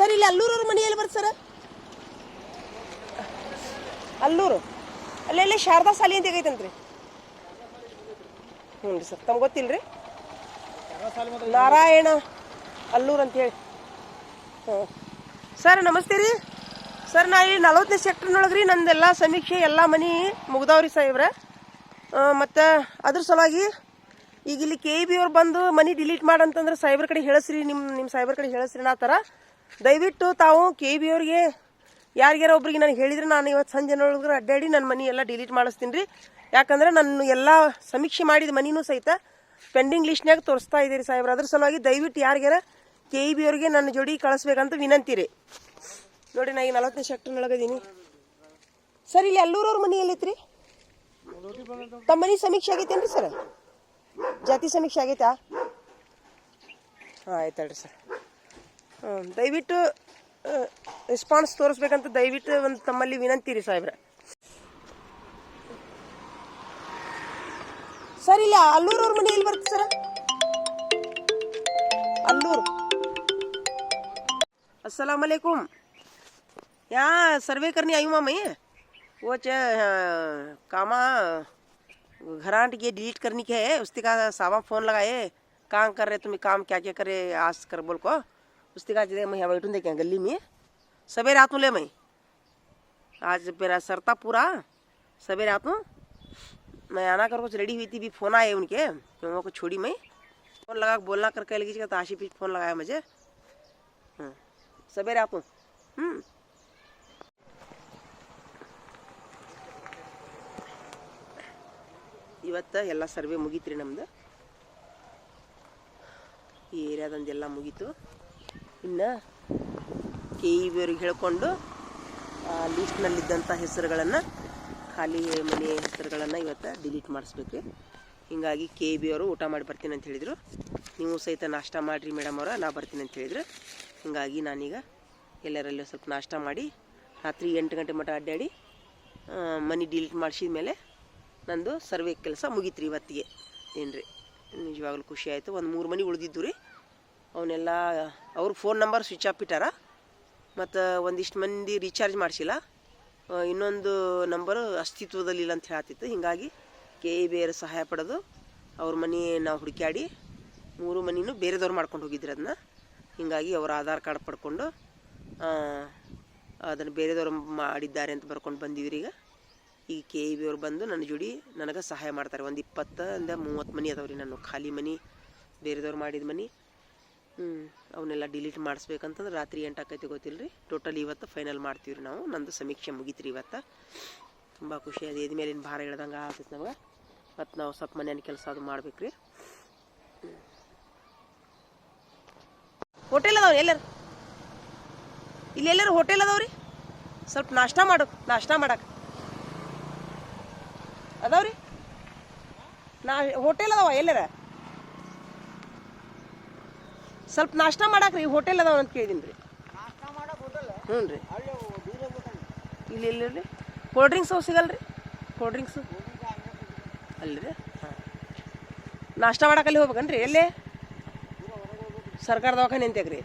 Sir ಇಲ್ಲಿ ಅಲ್ಲೂರವ್ರ ಮನೆ ಎಲ್ಲಿ ಬರ್ತ ಸರ್? ಅಲ್ಲೂರು ಅಲ್ಲೆಲ್ಲ ಶಾರದಾ ಸಾಲಿ ಅಂತ ಆಗೈತಂತ್ರಿ. ಹ್ಞೂ ರೀ ಸರ್, ತಮ್ಗೆ ಗೊತ್ತಿಲ್ಲ ರೀ? ನಾರಾಯಣ ಅಲ್ಲೂರು ಅಂತೇಳಿ. ಹಾಂ ಸರ್ ನಮಸ್ತೆ ರೀ. ಸರ್ ನಾ ಇಲ್ಲಿ 40ನೇ ಸೆಕ್ಟರ್ನೊಳಗೆ ರೀ ನಂದೆಲ್ಲ ಸಮೀಕ್ಷೆ ಎಲ್ಲ ಮನೆ ಮುಗ್ದಾವ್ರಿ ಸಾಹೇಬ್ರ. ಮತ್ತು ಅದ್ರ ಸಲುವಾಗಿ ಈಗ ಇಲ್ಲಿ KEB ಅವ್ರು ಬಂದು ಮನಿ ಡಿಲೀಟ್ ಮಾಡಂತಂದ್ರೆ ಸಾಹೇಬ್ರ ಕಡೆ ಹೇಳಿಸ್ರಿ, ನಿಮ್ಮ ಸಾಹೇಬ್ರ ಕಡೆ ಹೇಳಿಸ್ರಿ ಆ ಥರ. ದಯವಿಟ್ಟು ತಾವು KEB ಅವ್ರಿಗೆ ಯಾರಿಗಾರ ಒಬ್ರಿಗೆ ನನಗೆ ಹೇಳಿದ್ರೆ ನಾನು ಇವತ್ತು ಸಂಜೆನೊಳಗೆ ಅಡ್ಡಾಡಿ ನನ್ನ ಮನೆ ಎಲ್ಲ ಡಿಲೀಟ್ ಮಾಡಿಸ್ತೀನಿ ರೀ. ಯಾಕಂದ್ರೆ ನಾನು ಎಲ್ಲ ಸಮೀಕ್ಷೆ ಮಾಡಿದ ಮನಿನೂ ಸಹಿತ ಪೆಂಡಿಂಗ್ ಲಿಸ್ಟ್ನಾಗ ತೋರಿಸ್ತಾ ಇದ್ದೀರಿ ಸಾಹೇಬ್ರ. ಅದ್ರ ಸಲುವಾಗಿ ದಯವಿಟ್ಟು ಯಾರಿಗಾರ KEB ಅವ್ರಿಗೆ ನನ್ನ ಜೋಡಿ ಕಳಿಸ್ಬೇಕಂತ ವಿನಂತಿ ರೀ. ನೋಡಿ ನಾ ಈಗ 40ನೇ ಸೆಕ್ಟರ್ನೊಳಗೆ ಇದೀನಿ ಸರ್. ಇಲ್ಲಿ ಅಲ್ಲೂರವ್ರ ಮನೆ ಎಲ್ಲೈತ್ರಿ? ತಮ್ಮ ಮನೆ ಸಮೀಕ್ಷೆ ಆಗೈತೇನ್ರಿ ಸರ್? ಜಾತಿ ಸಮೀಕ್ಷೆ ಆಗೈತಾ? ಹಾಂ ಆಯ್ತಲ್ರಿ ಸರ್. ದಯವಿಟ್ಟು ರೆಸ್ಪಾನ್ಸ್ ತೋರಿಸ್ಬೇಕಂತ ದಯವಿಟ್ಟು ಒಂದು ತಮ್ಮಲ್ಲಿ ವಿನಂತಿ ರೀ ಸಾಹೇಬ್ರ. ಸರ್ ಇಲ್ಲಿ ಅಲ್ಲೂರವ್ರ ಮನೆ ಎಲ್ಲಿ ಬರುತ್ತೆ ಸರ್? अल्लूर। अस्सलाम वालेकुम। यहाँ सर्वे करने आई हूँ मैं। वो कामा घरांट ये डिलीट करनी के है, उसके का सावा फ़ोन लगाए काम कर रहे तुम्हें, काम क्या क्या करे आज कर बोल को उसके का मैं यहाँ बैठूँ देखें गली में सवेरे रात में ले मैं आज मेरा सरता पूरा सवेरे रात में मैं आना कर कुछ रेडी हुई थी, भी फ़ोन आए उनके, मैं को छोड़ी मैं फ़ोन लगा बोलना करके लगी तो आशी पीछे फ़ोन लगाया मुझे। सवेरे आप ಇವತ್ತು ಎಲ್ಲ ಸರ್ವೆ ಮುಗೀತು ರೀ ನಮ್ದು. ಈ ಏರಿಯಾದಂದೆಲ್ಲ ಮುಗೀತು. ಇನ್ನು KEB ಅವ್ರಿಗೆ ಹೇಳ್ಕೊಂಡು ಆ ಲೀಸ್ಟ್ನಲ್ಲಿದ್ದಂಥ ಹೆಸರುಗಳನ್ನು, ಖಾಲಿ ಮನೆ ಹೆಸರುಗಳನ್ನು ಇವತ್ತು ಡಿಲೀಟ್ ಮಾಡಿಸ್ಬೇಕು ರೀ. ಹೀಗಾಗಿ KEB ಅವರು ಊಟ ಮಾಡಿ ಬರ್ತೀನಿ ಅಂತ ಹೇಳಿದರು. ನೀವು ಸಹಿತ ನಾಷ್ಟ ಮಾಡಿರಿ ಮೇಡಮ್ ಅವರ, ನಾ ಬರ್ತೀನಿ ಅಂತ ಹೇಳಿದ್ರು. ಹೀಗಾಗಿ ನಾನೀಗ ಎಲ್ಲರಲ್ಲಿ ಸ್ವಲ್ಪ ನಾಷ್ಟ ಮಾಡಿ ರಾತ್ರಿ 8 ಗಂಟೆ ಮಟ್ಟ ಅಡ್ಡಾಡಿ ಮನೆ ಡಿಲೀಟ್ ಮಾಡಿಸಿದ ಮೇಲೆ ನಂದು ಸರ್ವೆ ಕೆಲಸ ಮುಗೀತು ರೀ ಇವತ್ತಿಗೆ. ಏನು ರೀ ನಿಜವಾಗ್ಲೂ ಖುಷಿ ಆಯಿತು. ಒಂದು 3 ಮನೆ ಉಳಿದಿದ್ದು ರೀ, ಅವನ್ನೆಲ್ಲ ಅವ್ರ ಫೋನ್ ನಂಬರ್ ಸ್ವಿಚ್ ಆಫ್ ಇಟ್ಟಾರ. ಮತ್ತು ಒಂದಿಷ್ಟು ಮಂದಿ ರೀಚಾರ್ಜ್ ಮಾಡಿಸಿಲ್ಲ, ಇನ್ನೊಂದು ನಂಬರು ಅಸ್ತಿತ್ವದಲ್ಲಿಲ್ಲ ಅಂತ ಹೇಳ್ತಿತ್ತು. ಹೀಗಾಗಿ KEB ಅವ್ರ ಸಹಾಯ ಪಡೆದು ಅವ್ರ ಮನೆ ನಾವು ಹುಡುಕ್ಯಾಡಿ 3 ಮನೆಯೂ ಬೇರೆದವ್ರು ಮಾಡ್ಕೊಂಡು ಹೋಗಿದ್ರು ಅದನ್ನ. ಹೀಗಾಗಿ ಅವ್ರ ಆಧಾರ್ ಕಾರ್ಡ್ ಪಡ್ಕೊಂಡು ಅದನ್ನು ಬೇರೆದವ್ರು ಮಾಡಿದ್ದಾರೆ ಅಂತ ಬರ್ಕೊಂಡು ಬಂದಿವ್ರಿ. ಈಗ KEB ಅವ್ರು ಬಂದು ನನ್ನ ಜೋಡಿ ನನಗೆ ಸಹಾಯ ಮಾಡ್ತಾರೆ. ಒಂದು 20-30 ಮನೆ ಅದಾವ್ರಿ ನಾನು ಖಾಲಿ ಮನೆ, ಬೇರೆದವ್ರು ಮಾಡಿದ ಮನೆ. ಅವನ್ನೆಲ್ಲ ಡಿಲೀಟ್ ಮಾಡಿಸ್ಬೇಕಂತಂದ್ರೆ ರಾತ್ರಿ 8 ಆಕೈತಿ ಗೊತ್ತಿಲ್ಲ ರೀ. ಟೋಟಲ್ ಇವತ್ತು ಫೈನಲ್ ಮಾಡ್ತೀವಿ ರೀ ನಾವು. ನಂದು ಸಮೀಕ್ಷೆ ಮುಗೀತು ರೀ ಇವತ್ತು. ತುಂಬ ಖುಷಿ ಅದು. ಎದ ಮೇಲಿನ ಭಾರ ಹೇಳ್ದಂಗೆ ಆಗ್ತೈತೆ ನಮಗೆ. ಮತ್ತು ನಾವು ಸ್ವಲ್ಪ ಮನೆಯ ಕೆಲಸ ಅದು ಮಾಡ್ಬೇಕು ರೀ. ಹೋಟೆಲ್ ಅದಾವ್ರಿ ಎಲ್ಲರೂ? ಇಲ್ಲೆಲ್ಲರೂ ಹೋಟೆಲ್ ಅದಾವ್ರಿ, ಸ್ವಲ್ಪ ನಾಷ್ಟ ಮಾಡಕ್ಕೆ ಅದಾವ್ರಿ. ಹೋಟೆಲ್ ಅದಾವ ಎಲ್ಲರ? ಸ್ವಲ್ಪ ನಾಷ್ಟ ಮಾಡಕ್ರಿ ಹೋಟೆಲ್ ಅದಾವ ಅಂತ ಕೇಳಿದೀನಿ ರೀ. ಹ್ಞೂ ರೀ. ಇಲ್ಲಿ ಎಲ್ಲಿರಿ ಕೋಲ್ಡ್ ಡ್ರಿಂಕ್ಸ್ ಅವು ಸಿಗಲ್ಲ ರೀ? ಕೋಲ್ಡ್ ಡ್ರಿಂಕ್ಸು ಅಲ್ರಿ. ಹಾಂ, ನಾಷ್ಟ ಮಾಡಕ್ಕೆ ಅಲ್ಲಿ ಹೋಗ್ಬೇಕನ್ರಿ? ಎಲ್ಲೇ ಸರ್ಕಾರ ದವಾಖಾನೆ ಅಂತ್ಯಾಕ್ರಿ?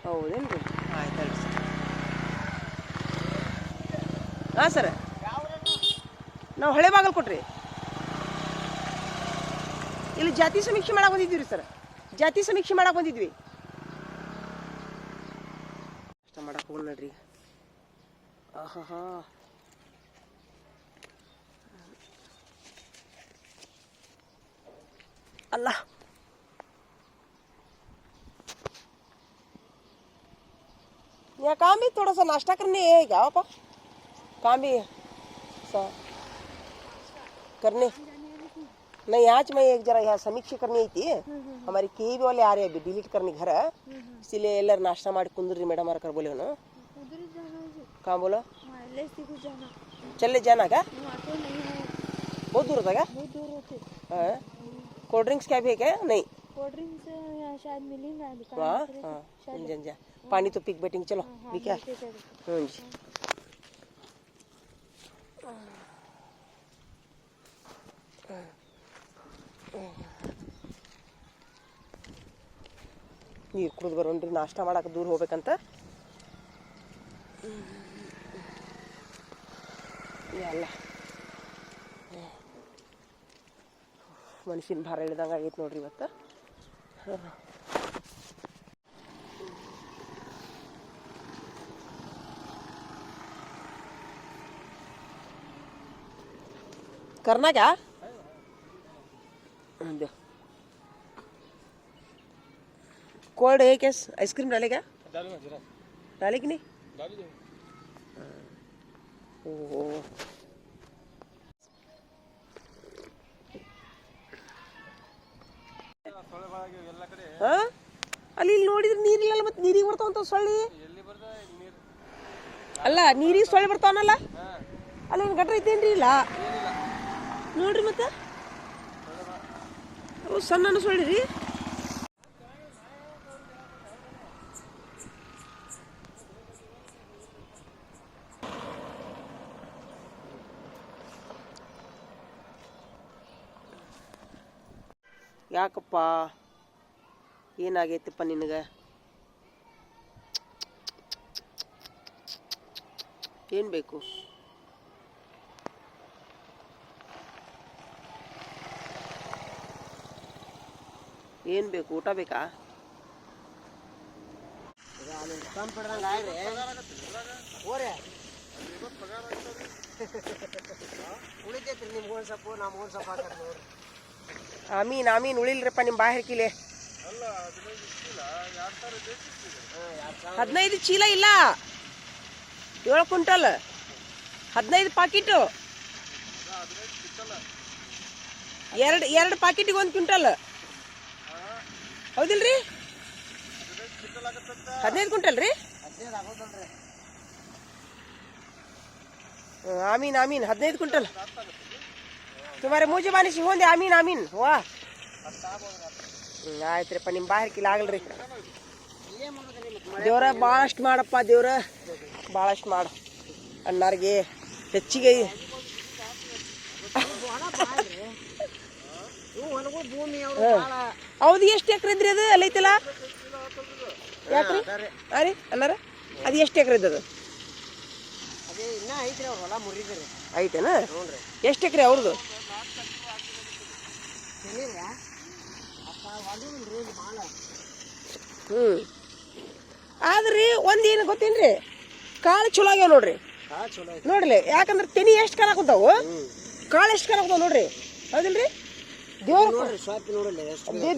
ಹೌದೇನು ರೀ? ಆಯ್ತು ಅಲ್ರಿ ಸರ್. ಹಾಂ ಸರ್, ನಾವು ಹಳೆ ಬಾಗಲಕೋಟ್ರಿ. ಇಲ್ಲಿ ಜಾತಿ ಸಮೀಕ್ಷೆ ಮಾಡಕ್ಕೆ ಬಂದಿದ್ವಿ ರೀ ಸರ್. ಜಾತಿ ಸಮೀಕ್ಷೆ ಮಾಡಕ್ಕೆ ಬಂದಿದ್ವಿ. ಅಷ್ಟ ಮಾಡಕ್ಕೆ ಹೋಗೋಣ ನೋಡ್ರಿ. ಆಹಾ, अल्लाह यहाँ काम भी थोड़ा सा नाश्ता करने है क्या आपा? काम भी करने नहीं, आज मैं एक जरा यहाँ समीक्षा करनी थी. हमारी KEB वाले आ रहे हैं अभी डिलीट करने घर, इसीलिए ಎಲ್ಲರೂ ನಾಷ್ಟ ಮಾಡಿ ಕುಂದ್ರಿ ಮೇಡಮ್ ಅವ್ರ कर बोले ना. कहाँ बोला? चले जाना का? बहुत दूर था क्या? बहुत दूर होते. हाँ, कोल्ड ड्रिंक्स क्या भी है क्या? नहीं, कोल्ड ड्रिंक्स यहाँ शायद मिलेगा दुकान. हाँ, जा पानी तो पिक बैटिंग. चलो भी क्या. हाँ जी. ನೀರು ಕುಡಿದು ಬರೋಣ್ರಿ, ನಾಷ್ಟ ಮಾಡಕ್ಕೆ ದೂರ ಹೋಗ್ಬೇಕಂತ. ಎಲ್ಲ ಮನುಷ್ಯನ ಭಾರ ಹಿಡ್ದಂಗೆ ಆಗೈತೆ ನೋಡ್ರಿ ಇವತ್ತು. करना क्या? दो कोल्ड है क्या? आइसक्रीम डालेगा? डाले कि नहीं? ओहो हाँ ಅಲ್ಲಿ ಇಲ್ಲಿ ನೋಡಿದ್ರೆ ನೀರಿಲ್ಲ ಮತ್ತೆ ನೀರಿಗೆ ಬರ್ತಾವಂತ ಸೊಳ್ಳಿ. ಅಲ್ಲ ನೀರಿಗೆ ಸೊಳ್ಳಿ ಬರ್ತಾವನಲ್ಲ ಅಲ್ಲಿ ಏನು ಗಟ್ರ ಐತೇನ್ರಿ? ಇಲ್ಲ ನೋಡ್ರಿ ಮತ್ತೆ ಅವು ಸಣ್ಣ ಸೊಳ್ಳಿ ರೀ. ಯಾಕಪ್ಪ ಏನಾಗೈತಪ್ಪ ನಿನಗೆ? ಏನು ಬೇಕು? ಏನು ಬೇಕು? ಊಟ ಬೇಕಾ? ಆಮೀನ್ ಆಮೀನ್ ಉಳಿಲ್ರಪ್ಪ ನಿಮ್ಮ ಬಾಯಿ ಹಾಕಿಲೆ. 15 ಚೀಲ ಇಲ್ಲ, 7 ಕ್ವಿಂಟಲ್ 15 ಪಾಕಿಟು, ಎರಡು ಪಾಕಿಟಿಗೆ 1 ಕ್ವಿಂಟಲ್ ಹೌದಿಲ್ರಿ? 15 ಕ್ವಿಂಟಲ್ ರೀ. आमीन आमीन 15 क्विंटल तुम्हारे मुझे बानी सिहोंदे आमीन आमीन वा ಆಯ್ತ್ರಿಪ್ಪ ನಿಮ್ಮ ಬಾಯಿ ಹಾಕಿಲ್ಲ ಆಗಲ್ರಿ. ದೇವ್ರ ಭಾಳಷ್ಟು ಮಾಡಪ್ಪ, ದೇವ್ರ ಭಾಳಷ್ಟು ಮಾಡು ಅಣ್ಣಾರಿಗೆ ಹೆಚ್ಚಿಗೆ. ಹೌದು ಎಷ್ಟು ಎಕರೆ ಇದ್ರಿ ಅದು? ಅಲ್ಲೈತಲ್ಲ ಯಾಕ್ರಿ ಹಾಂ ರೀ ಅಣ್ಣಾರ ಅದು ಎಷ್ಟು ಎಕರೆ ಇದ್ದದು? ಐತೆನಾ? ಎಷ್ಟು ಎಕರೆ ಅವ್ರದ್ದು? ಆದ್ರಿ ಒಂದೇನು ಗೊತ್ತೇನ್ರಿ, ಕಾಳು ಚಲೋ ಆಗ್ಯಾವ ನೋಡ್ರಿ. ನೋಡ್ರಿ ಯಾಕಂದ್ರೆ ತೆನಿ ಎಷ್ಟು ಕಾಲ ಹಾಕುತ್ತಾವು, ಕಾಳು ಎಷ್ಟು ಕಾಲ ಹಾಕುತ್ತಾವ ನೋಡ್ರಿ. ಹೌದಿಲ್ರಿ?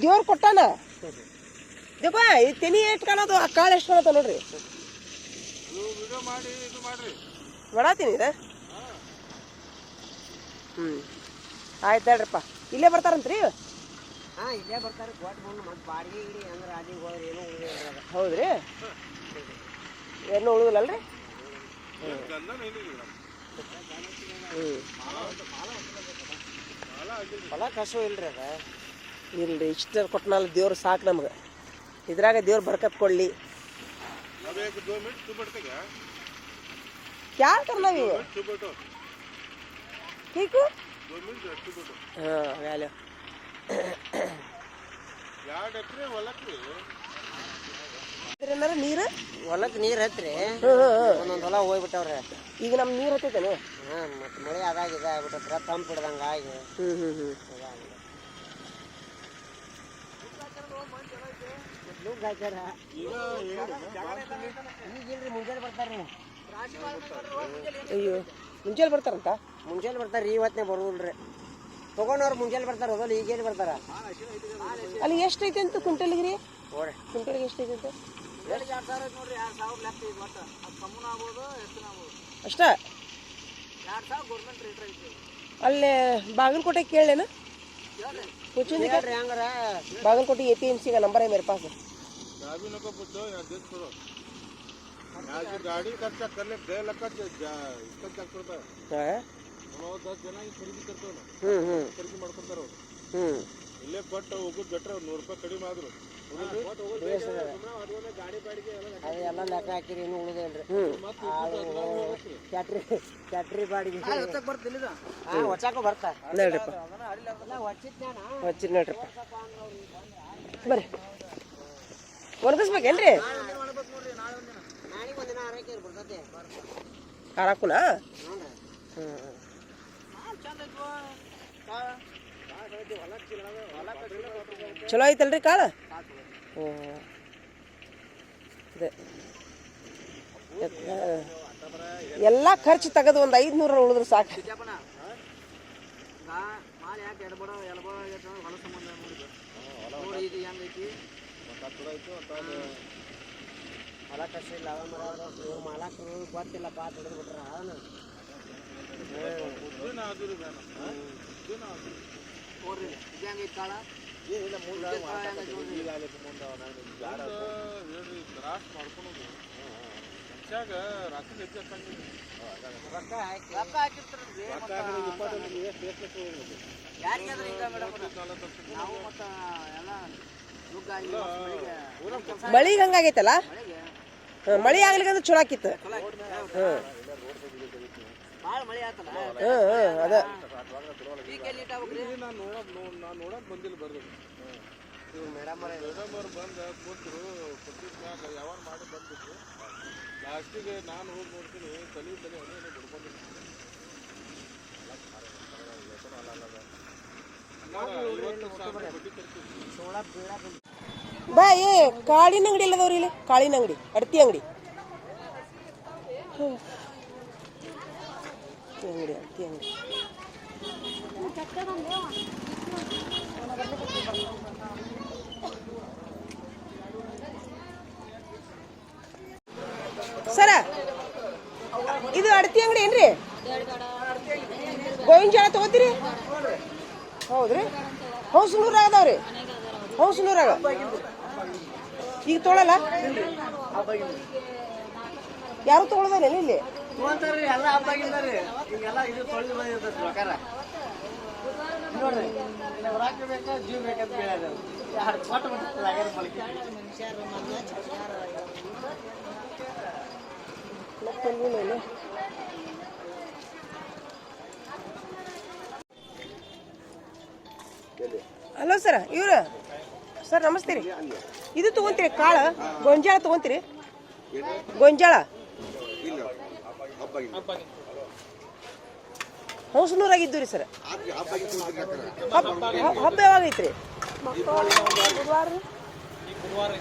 ದೇವ್ರ ಕೊಟ್ಟಾನ. ದೇಪ ಈ ತೆನಿ ಎಷ್ಟು ಕಾಲ ಆ ಕಾಳು ಎಷ್ಟು ಕಾಲ ನೋಡ್ರಿ. ಮಾಡಾತೀನಿ ಇದ. ಆಯ್ತು ಹೇಳ್ರಪ್ಪ. ಇಲ್ಲೇ ಬರ್ತಾರಂತ್ರಿ? ಇಲ್ಲೇ ಬರ್ತಾರೆ. ಹೌದ್ರಿ? ಏನು ಉಳುದಿಲ್ಲಲ್ರಿ? ಹೊಲ ಕಸು ಇಲ್ರಿ ಅದ. ಇಲ್ರಿ ಇಷ್ಟ ಕೊಟ್ಟನಲ್ಲ ದೇವ್ರು ಸಾಕು ನಮ್ಗೆ. ಇದ್ರಾಗ ದೇವ್ರು ಬರ್ಕತ್ ಕೊಡ್ಲಿ. क्या करना भी है ठीक हो? हाँ वाले ನೀರು ಹೊಲಕ್ಕೆ ನೀರು ಹತ್ರಿ ಒಂದೊಂದು ಹೊಲ ಹೋಗ್ಬಿಟ್ಟವ್ರೆ. ಈಗ ನಮ್ಮ ನೀರು ಹತ್ತೈತೇನೆ. ಹಾಂ ಮತ್ತೆ ಮಳೆ ಆದಾಗ ಇದಾಗ್ಬಿಟ್ಟತ್ರ ತಂಪು ಹಿಡ್ದಂಗೆ ಆಗಿ. ಈಗಿಲ್ರಿ ಮುಂಜಾನೆ ಬರ್ತಾರ್ರಿ. ಅಯ್ಯೋ ಮುಂಜಾನೆ ಬರ್ತಾರಂತ? ಮುಂಜಾನೆ ಬರ್ತಾರೆ, ಇವತ್ತೇ ಬರುದಿಲ್ರಿ. ತಗೊಂಡವ್ರು ಮುಂಜಾನೆ ಬರ್ತಾರ, ಹೋದಲ್ಲ ಈಗೇನು ಬರ್ತಾರ. ಅಲ್ಲಿ ಎಷ್ಟೈತೆ ಅಂತ ಕ್ವಿಂಟಲ್ಗೆ ರೀ? ಕ್ವಿಂಟಲ್ಗೆ ಎಷ್ಟೈತೆ ಅಂತ? ಅಷ್ಟ ಅಲ್ಲೇ ಬಾಗಲಕೋಟೆ ಕೇಳೇನ? ಹಂಗಾರ ಬಾಗಲಕೋಟೆ APMC का नंबर है मेरे पास. गाड़ी खर्चा कर ले 1.5 लाख इसका चेक करता है. 10 ಜನ ಖರೀದಿ करते ಖರೀದಿ ಮಾಡ್ಕೊಂತಾರ ಅವ್ರು. ಇಲ್ಲೇ ಬಟ್ ಹೋಗೋದು ಬೆಟ್ರ ₹100 ಕಡಿಮೆ ಆದ್ರು ಗಾಡಿ ಬಾಡಿಗೆ ಎಲ್ಲ ಲೆಕ್ಕ ಹಾಕಿರಿ. ಏನು ಉಳಿದಿಲ್ರಿ. ಕ್ಯಾಟ್ರಿ ಬಾಡಿಗೆ ಹೊಚ್ಚಾಕ ಬರ್ತಾ ನೋಡ್ರಿಪ್ಪ. ಹೊಚ್ಚಿದ್ ನೋಡ್ರಿಪ್ಪ ಬರ್ರಿ. ಒಣಗಿಸ್ಬೇಕೇನ್ರಿ ಹಾರಾಕುನಾ ಚಲೋ ಐತಲ್ರಿ ಕಾಳ ಎಲ್ಲ ಖರ್ಚು ತೆಗೆದು ಒಂದು 500 ಉಳಿದ್ರೆ ಸಾಕು. ಮಳಿ ಹಂಗಾಗೈತಲ್ಲ ಮಳಿ ಆಗ್ಲಿಕ್ಕಂದ್ರೆ ಚಲೋ ಆಕಿತ್ತು. ಅದ ಲಾಸ್ಟಿಗೆ ನಾನು ಹೋಗಿ ನೋಡ್ತೀನಿ ತಲೆ ಬಿಡ್ಕೊಂಡಿದ್ದೀನಿ. ಬಾ ಏ ಕಾಳಿನ ಅಂಗಡಿ ಇಲ್ಲದವ್ರಿ ಇಲ್ಲಿ ಕಾಳಿನ ಅಂಗಡಿ ಅಡತಿ ಅಂಗಡಿ ಅಡತಿ ಅಂಗಡಿ ಸರ ಇದು ಅಡತಿ ಅಂಗಡಿ ಏನ್ರಿ ಗೋವಿನ ಜೋಳ ತಗೋತೀರಿ ಹೌದ್ರಿ ಹೌಸ್ನೂರಾಗ ಅದಾವ್ರಿ ಹೌಸ್ನೂರಾಗ ಈಗ ತೊಗೊಳಲ್ಲ ಯಾರು ತೊಗೊಳದಾನೆ ಇಲ್ಲಿ ಹಲೋ ಸರ್ ಇವ್ರ ಸರ್ ನಮಸ್ತೆ ರೀ ಇದು ತಗೊಂತೀರಿ ಕಾಳು ಗೊಂಜಾಳ ತಗೊಂತೀರಿ ಗೊಂಜಾಳ ಹೌಸ್ನೂರಾಗಿದ್ದು ರೀ ಸರ್ ಹಬ್ಬ ಯಾವಾಗ ಐತ್ರಿ ಬುಧವಾರ